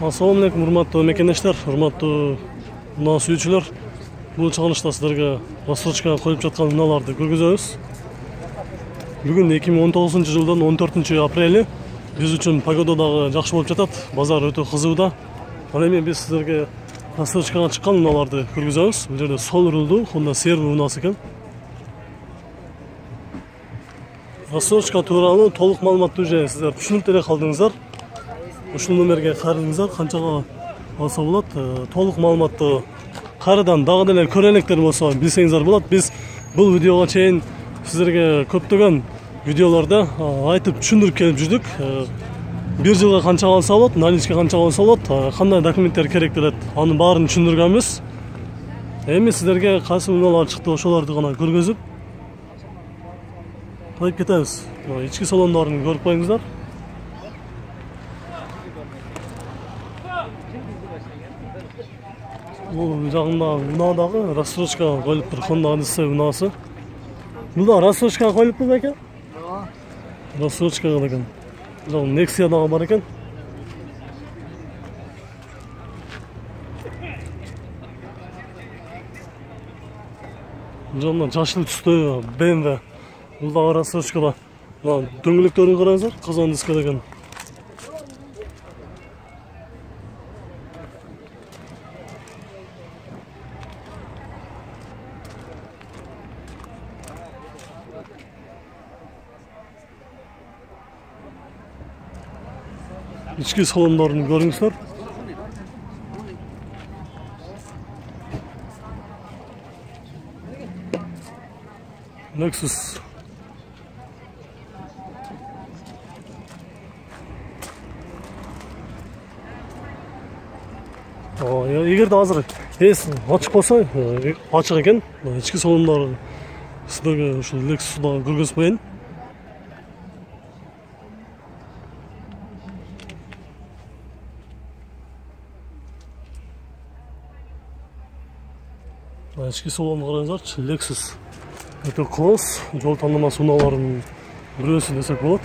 Assalamu alaikum, урматтуу мекендештер, урматтуу унаа сүйүүчүлөр. Бул чыгылышта силерге рассрочкага коюп жаткан унааларды көргөзөбүз. Бүгүн 2019 жылдын 14 апрели. Биз үчүн погода дагы жакшы болуп жатат. Базар өтө кызууда. Ал эми биз силерге рассрочкага чыккан унааларды көргөзөбүз. Бул жерде сол рулдуу Honda Servo унаасы экен. Рассрочка тууралуу толук маалыматты уже сиздер түшүнүп деле калдыңыздар. Ушул номерге кайрылыңыздар, канчага алса болот. Толук маалыматты кайрадан дагы деле көрө электер болсо билсеңиздер болот. Биз бул видеого чейин сиздерге көптөгөн видеолордо айтып түшүндүрүп келип жүрдүк. Бир жылга канча алса болот, наличке канча алса болот, кандай документтер керек делет, анын баарын түшүндүргөнбүз. Эми сиздерге кайсы унаалар чыкты, ошолорду гана көргөзүп коюп кетебиз. Ички салондорун көрүп коюңуздар. Бул жагында унаадагы рассрочка коюлуп тур, Honda Odyssey унаасы. Бул рассрочка коюлуп турбу экен? Рассрочка экен. Жол Nexia дагы бар экен. Жолна жашыл түстө BMW. Бул дагы рассрочкада. Дөңгөлөктөрүн караңыздар, казан диска деген. Ички салондорун көрүңүздөр. Lexus. Эгерде азыр эс ачык болсо, ачык экен. Ички салондору сиздерге ушул Lexus'у дагы көргөзүп коеюн. Ички салонун караңыздарчы, Lexus. Өтө класс, жол тандамасы унааларынын бирөөсү десек болот.